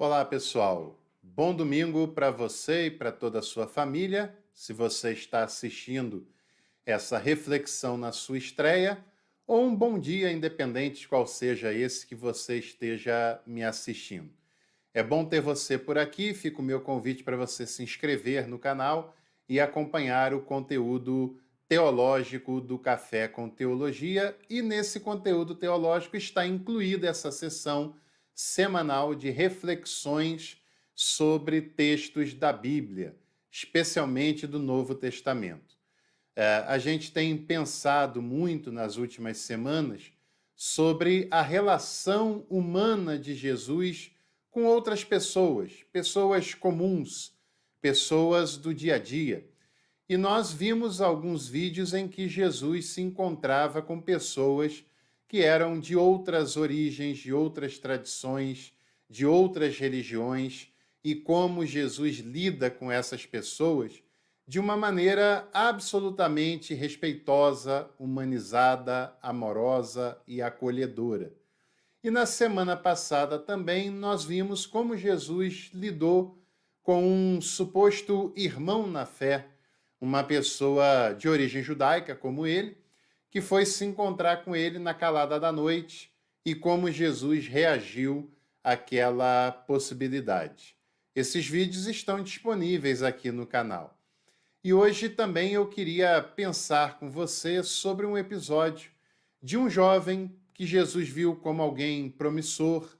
Olá, pessoal. Bom domingo para você e para toda a sua família. Se você está assistindo essa reflexão na sua estreia, ou um bom dia, independente de qual seja esse que você esteja me assistindo. É bom ter você por aqui. Fica o meu convite para você se inscrever no canal e acompanhar o conteúdo teológico do Café com Teologia. E nesse conteúdo teológico está incluída essa sessão semanal de reflexões sobre textos da Bíblia, especialmente do Novo Testamento. A gente tem pensado muito nas últimas semanas sobre a relação humana de Jesus com outras pessoas, pessoas comuns, pessoas do dia a dia. E nós vimos alguns vídeos em que Jesus se encontrava com pessoas que eram de outras origens, de outras tradições, de outras religiões, e como Jesus lida com essas pessoas de uma maneira absolutamente respeitosa, humanizada, amorosa e acolhedora. E na semana passada também nós vimos como Jesus lidou com um suposto irmão na fé, uma pessoa de origem judaica como ele, que foi se encontrar com ele na calada da noite e como Jesus reagiu àquela possibilidade. Esses vídeos estão disponíveis aqui no canal. E hoje também eu queria pensar com você sobre um episódio de um jovem que Jesus viu como alguém promissor,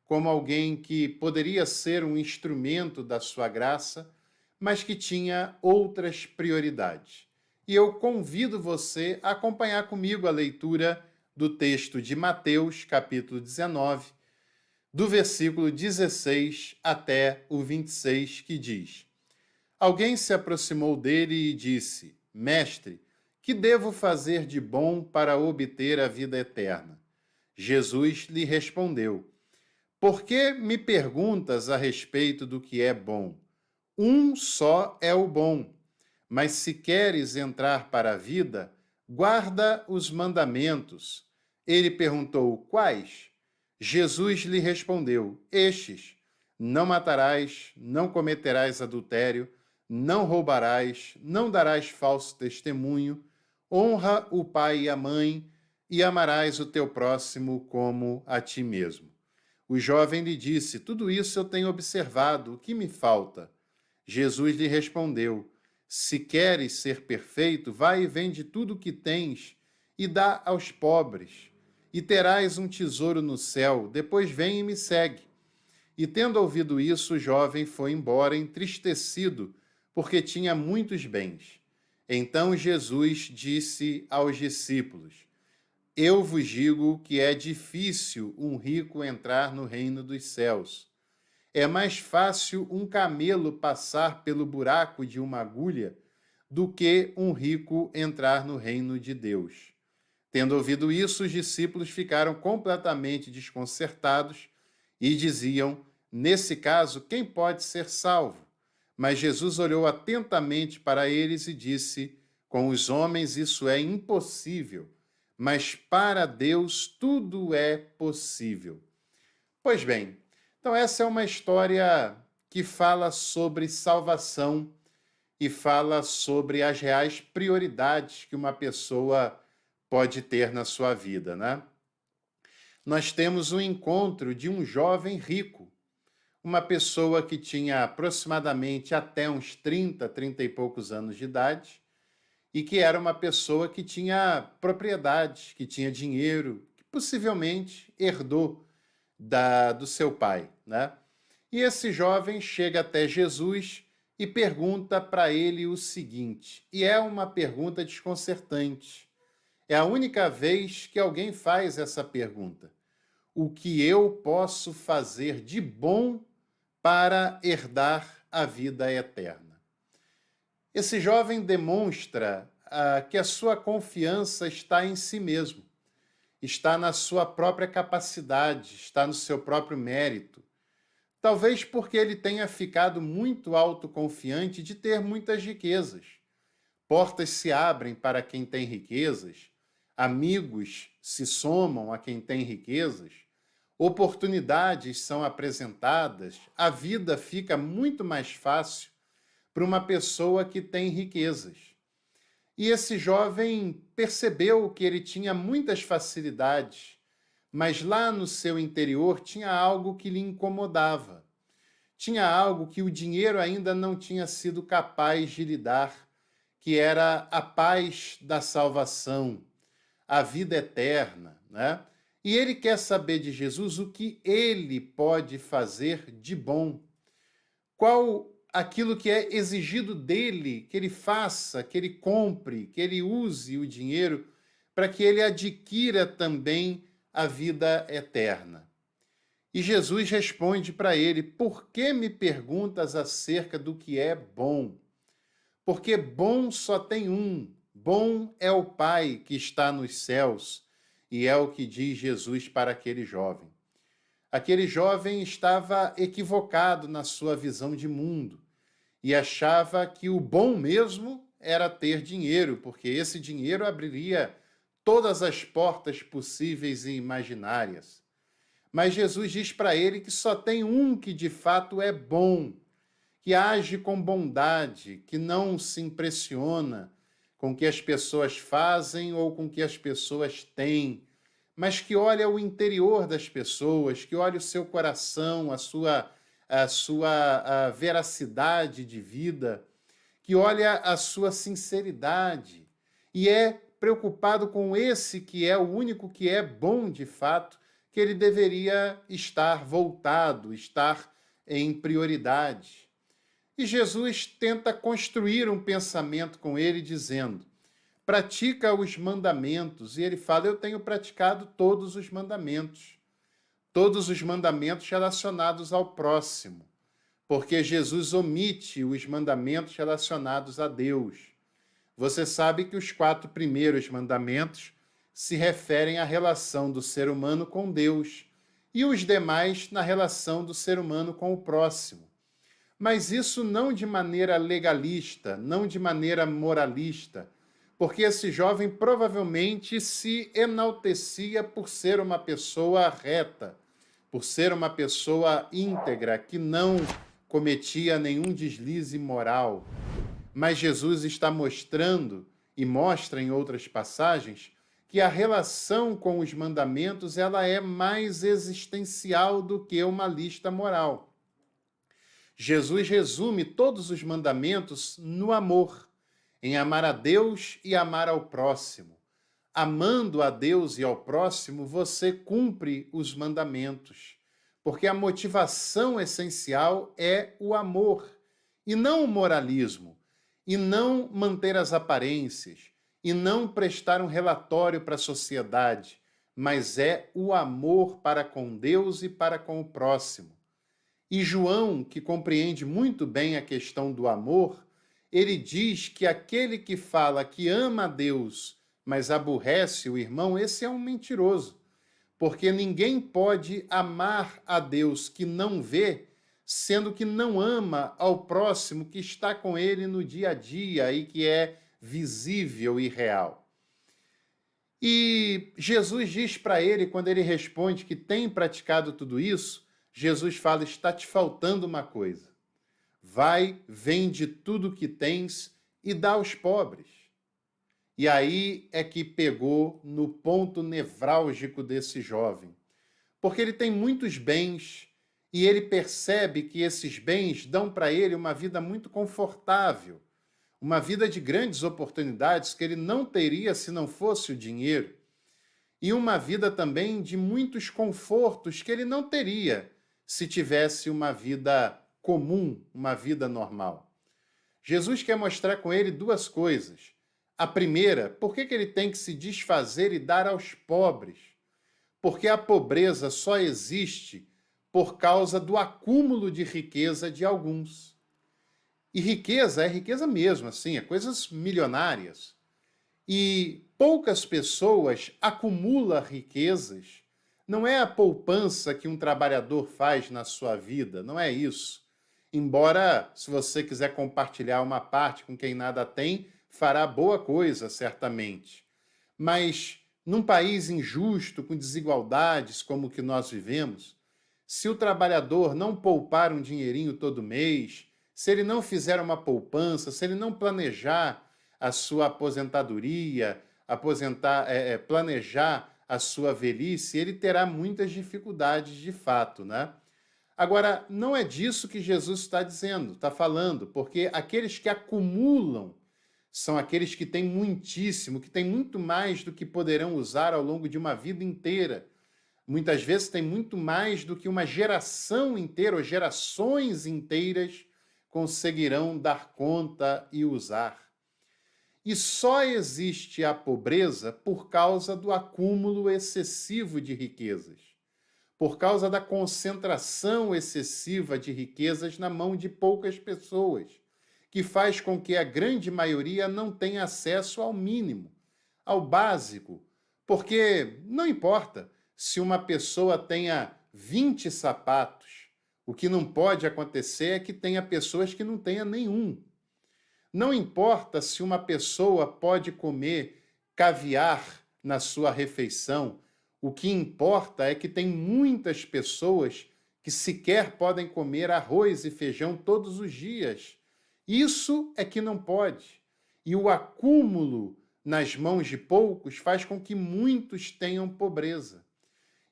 como alguém que poderia ser um instrumento da sua graça, mas que tinha outras prioridades. E eu convido você a acompanhar comigo a leitura do texto de Mateus, capítulo 19, do versículo 16 até o 26, que diz: Alguém se aproximou dele e disse: Mestre, que devo fazer de bom para obter a vida eterna? Jesus lhe respondeu: Por que me perguntas a respeito do que é bom? Um só é o bom. Mas se queres entrar para a vida, guarda os mandamentos. Ele perguntou: Quais? Jesus lhe respondeu: Estes: Não matarás, não cometerás adultério, não roubarás, não darás falso testemunho, honra o pai e a mãe, e amarás o teu próximo como a ti mesmo. O jovem lhe disse: Tudo isso eu tenho observado, o que me falta? Jesus lhe respondeu: Se queres ser perfeito, vai e vende tudo o que tens e dá aos pobres, e terás um tesouro no céu. Depois vem e me segue. E tendo ouvido isso, o jovem foi embora entristecido, porque tinha muitos bens. Então Jesus disse aos discípulos: Eu vos digo que é difícil um rico entrar no reino dos céus. É mais fácil um camelo passar pelo buraco de uma agulha do que um rico entrar no reino de Deus. Tendo ouvido isso, os discípulos ficaram completamente desconcertados e diziam: Nesse caso, quem pode ser salvo? Mas Jesus olhou atentamente para eles e disse: Com os homens isso é impossível, mas para Deus tudo é possível. Pois bem, então essa é uma história que fala sobre salvação e fala sobre as reais prioridades que uma pessoa pode ter na sua vida, né? Nós temos um encontro de um jovem rico, uma pessoa que tinha aproximadamente até uns 30 e poucos anos de idade, e que era uma pessoa que tinha propriedades, que tinha dinheiro, que possivelmente herdou do seu pai, né? E esse jovem chega até Jesus e pergunta para ele o seguinte, e é uma pergunta desconcertante. É a única vez que alguém faz essa pergunta. O que eu posso fazer de bom para herdar a vida eterna? Esse jovem demonstra que a sua confiança está em si mesmo, está na sua própria capacidade, está no seu próprio mérito. Talvez porque ele tenha ficado muito autoconfiante de ter muitas riquezas. Portas se abrem para quem tem riquezas, amigos se somam a quem tem riquezas, oportunidades são apresentadas, a vida fica muito mais fácil para uma pessoa que tem riquezas. E esse jovem percebeu que ele tinha muitas facilidades, mas lá no seu interior tinha algo que lhe incomodava. Tinha algo que o dinheiro ainda não tinha sido capaz de lhe dar, que era a paz da salvação, a vida eterna, né? E ele quer saber de Jesus o que ele pode fazer de bom. Qual aquilo que é exigido dele, que ele faça, que ele compre, que ele use o dinheiro para que ele adquira também a vida eterna. E Jesus responde para ele: por que me perguntas acerca do que é bom? Porque bom só tem um, bom é o Pai que está nos céus, e é o que diz Jesus para aquele jovem. Aquele jovem estava equivocado na sua visão de mundo e achava que o bom mesmo era ter dinheiro, porque esse dinheiro abriria todas as portas possíveis e imaginárias. Mas Jesus diz para ele que só tem um que de fato é bom, que age com bondade, que não se impressiona com o que as pessoas fazem ou com o que as pessoas têm, mas que olha o interior das pessoas, que olha o seu coração, a veracidade de vida, que olha a sua sinceridade e é preocupado com esse que é o único que é bom de fato, que ele deveria estar voltado, estar em prioridade. E Jesus tenta construir um pensamento com ele, dizendo: pratica os mandamentos. E ele fala: eu tenho praticado todos os mandamentos relacionados ao próximo, porque Jesus omite os mandamentos relacionados a Deus. Você sabe que os 4 primeiros mandamentos se referem à relação do ser humano com Deus e os demais na relação do ser humano com o próximo. Mas isso não de maneira legalista, não de maneira moralista, porque esse jovem provavelmente se enaltecia por ser uma pessoa reta, por ser uma pessoa íntegra, que não cometia nenhum deslize moral. Mas Jesus está mostrando, e mostra em outras passagens, que a relação com os mandamentos ela é mais existencial do que uma lista moral. Jesus resume todos os mandamentos no amor, em amar a Deus e amar ao próximo. Amando a Deus e ao próximo, você cumpre os mandamentos, porque a motivação essencial é o amor, e não o moralismo, e não manter as aparências, e não prestar um relatório para a sociedade, mas é o amor para com Deus e para com o próximo. E João, que compreende muito bem a questão do amor, ele diz que aquele que fala que ama a Deus, mas aborrece o irmão, esse é um mentiroso, porque ninguém pode amar a Deus que não vê, sendo que não ama ao próximo que está com ele no dia a dia e que é visível e real. E Jesus diz para ele, quando ele responde que tem praticado tudo isso, Jesus fala: está te faltando uma coisa. Vai, vende tudo que tens e dá aos pobres. E aí é que pegou no ponto nevrálgico desse jovem. Porque ele tem muitos bens e ele percebe que esses bens dão para ele uma vida muito confortável, uma vida de grandes oportunidades que ele não teria se não fosse o dinheiro, e uma vida também de muitos confortos que ele não teria se tivesse uma vida comum, uma vida normal. Jesus quer mostrar com ele 2 coisas. A primeira, por que ele tem que se desfazer e dar aos pobres? Porque a pobreza só existe por causa do acúmulo de riqueza de alguns. E riqueza é riqueza mesmo, assim, é coisas milionárias. E poucas pessoas acumulam riquezas. Não é a poupança que um trabalhador faz na sua vida, não é isso. Embora, se você quiser compartilhar uma parte com quem nada tem, fará boa coisa, certamente. Mas Num país injusto, com desigualdades como o que nós vivemos, se o trabalhador não poupar um dinheirinho todo mês, se ele não fizer uma poupança, se ele não planejar a sua aposentadoria, planejar a sua velhice, ele terá muitas dificuldades de fato, né? Agora, não é disso que Jesus está dizendo, está falando, porque aqueles que acumulam são aqueles que têm muitíssimo, que têm muito mais do que poderão usar ao longo de uma vida inteira. Muitas vezes tem muito mais do que uma geração inteira, ou gerações inteiras conseguirão dar conta e usar. E só existe a pobreza por causa do acúmulo excessivo de riquezas, por causa da concentração excessiva de riquezas na mão de poucas pessoas, que faz com que a grande maioria não tenha acesso ao mínimo, ao básico, porque não importa se uma pessoa tenha 20 sapatos, o que não pode acontecer é que tenha pessoas que não tenham nenhum. Não importa se uma pessoa pode comer caviar na sua refeição, o que importa é que tem muitas pessoas que sequer podem comer arroz e feijão todos os dias. Isso é que não pode. E o acúmulo nas mãos de poucos faz com que muitos tenham pobreza.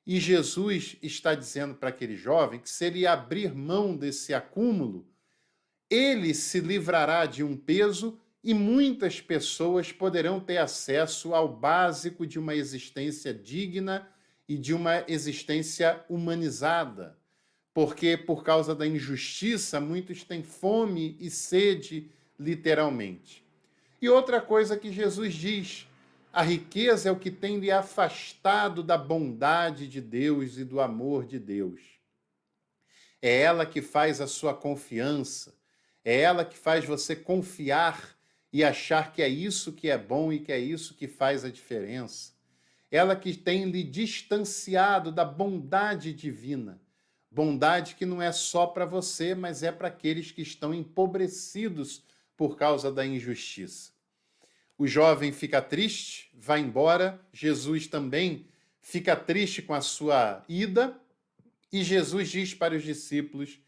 E Jesus está dizendo para aquele jovem que se ele abrir mão desse acúmulo, ele se livrará de um peso e muitas pessoas poderão ter acesso ao básico de uma existência digna e de uma existência humanizada. Porque, por causa da injustiça, muitos têm fome e sede, literalmente. E outra coisa que Jesus diz: a riqueza é o que tem lhe afastado da bondade de Deus e do amor de Deus. É ela que faz a sua confiança, é ela que faz você confiar e achar que é isso que é bom e que é isso que faz a diferença. Ela que tem lhe distanciado da bondade divina. Bondade que não é só para você, mas é para aqueles que estão empobrecidos por causa da injustiça. O jovem fica triste, vai embora. Jesus também fica triste com a sua ida. E Jesus diz para os discípulos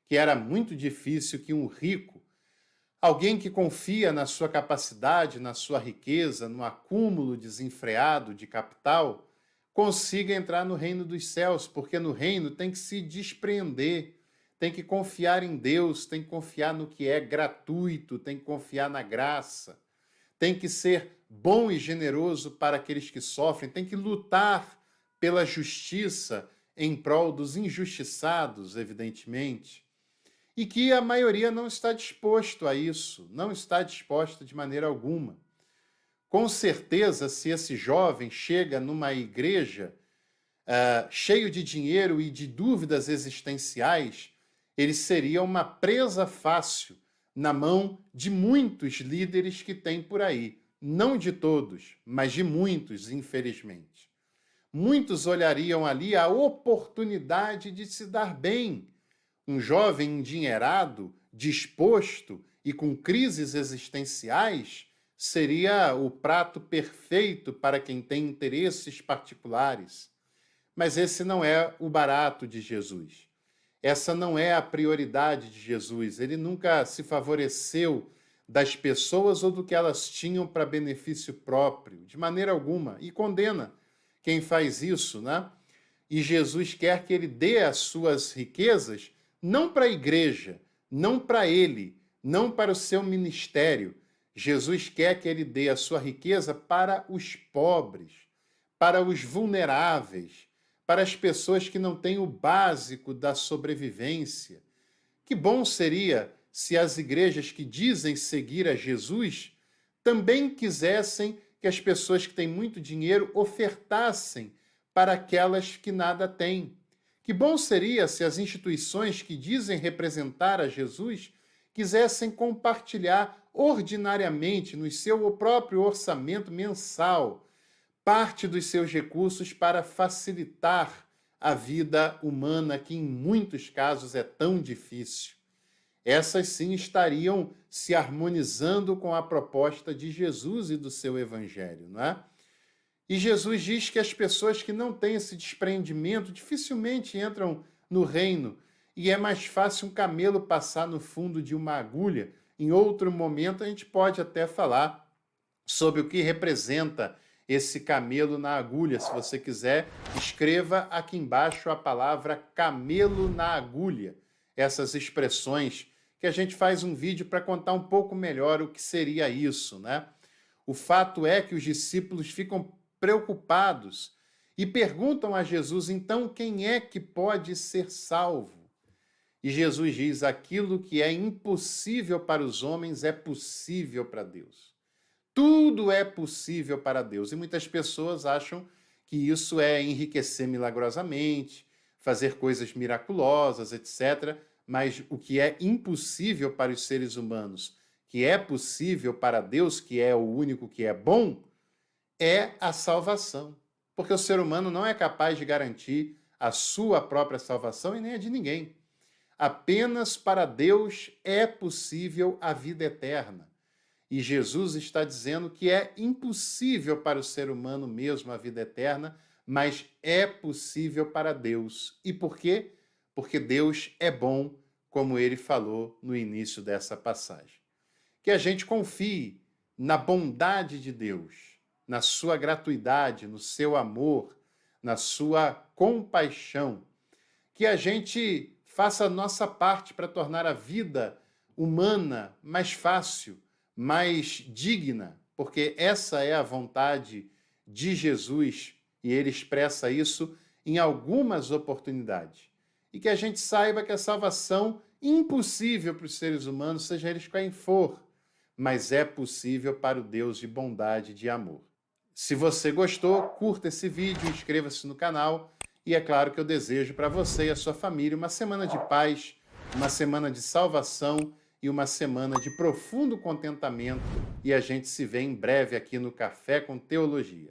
que era muito difícil que um rico, alguém que confia na sua capacidade, na sua riqueza, no acúmulo desenfreado de capital, consiga entrar no reino dos céus, porque no reino tem que se despreender, tem que confiar em Deus, tem que confiar no que é gratuito, tem que confiar na graça, tem que ser bom e generoso para aqueles que sofrem, tem que lutar pela justiça em prol dos injustiçados, evidentemente, e que a maioria não está disposto a isso, não está disposta de maneira alguma. Com certeza, se esse jovem chega numa igreja cheio de dinheiro e de dúvidas existenciais, ele seria uma presa fácil na mão de muitos líderes que tem por aí. Não de todos, mas de muitos, infelizmente. Muitos olhariam ali a oportunidade de se dar bem. Um jovem endinheirado, disposto e com crises existenciais seria o prato perfeito para quem tem interesses particulares. Mas esse não é o barato de Jesus. Essa não é a prioridade de Jesus. Ele nunca se favoreceu das pessoas ou do que elas tinham para benefício próprio, de maneira alguma, e condena quem faz isso, né? E Jesus quer que ele dê as suas riquezas não para a igreja, não para ele, não para o seu ministério. Jesus quer que ele dê a sua riqueza para os pobres, para os vulneráveis, para as pessoas que não têm o básico da sobrevivência. Que bom seria se as igrejas que dizem seguir a Jesus também quisessem que as pessoas que têm muito dinheiro ofertassem para aquelas que nada têm. Que bom seria se as instituições que dizem representar a Jesus quisessem compartilhar ordinariamente no seu próprio orçamento mensal parte dos seus recursos para facilitar a vida humana, que em muitos casos é tão difícil. Essas sim estariam se harmonizando com a proposta de Jesus e do seu evangelho, não é? E Jesus diz que as pessoas que não têm esse desprendimento dificilmente entram no reino, e é mais fácil um camelo passar no fundo de uma agulha. Em outro momento, a gente pode até falar sobre o que representa esse camelo na agulha. Se você quiser, escreva aqui embaixo a palavra camelo na agulha. Essas expressões que a gente faz um vídeo para contar um pouco melhor o que seria isso, né? O fato é que os discípulos ficam preocupados e perguntam a Jesus, então, quem é que pode ser salvo? E Jesus diz, aquilo que é impossível para os homens é possível para Deus. Tudo é possível para Deus. E muitas pessoas acham que isso é enriquecer milagrosamente, fazer coisas miraculosas, etc. Mas o que é impossível para os seres humanos, que é possível para Deus, que é o único que é bom, é a salvação. Porque o ser humano não é capaz de garantir a sua própria salvação e nem a de ninguém. Apenas para Deus é possível a vida eterna. E Jesus está dizendo que é impossível para o ser humano mesmo a vida eterna, mas é possível para Deus. E por quê? Porque Deus é bom, como ele falou no início dessa passagem. Que a gente confie na bondade de Deus, na sua gratuidade, no seu amor, na sua compaixão. Que a gente faça a nossa parte para tornar a vida humana mais fácil, mais digna, porque essa é a vontade de Jesus e ele expressa isso em algumas oportunidades. E que a gente saiba que a salvação impossível para os seres humanos, seja eles quem for, mas é possível para o Deus de bondade e de amor. Se você gostou, curta esse vídeo, inscreva-se no canal e é claro que eu desejo para você e a sua família uma semana de paz, uma semana de salvação e uma semana de profundo contentamento. E a gente se vê em breve aqui no Café com Teologia.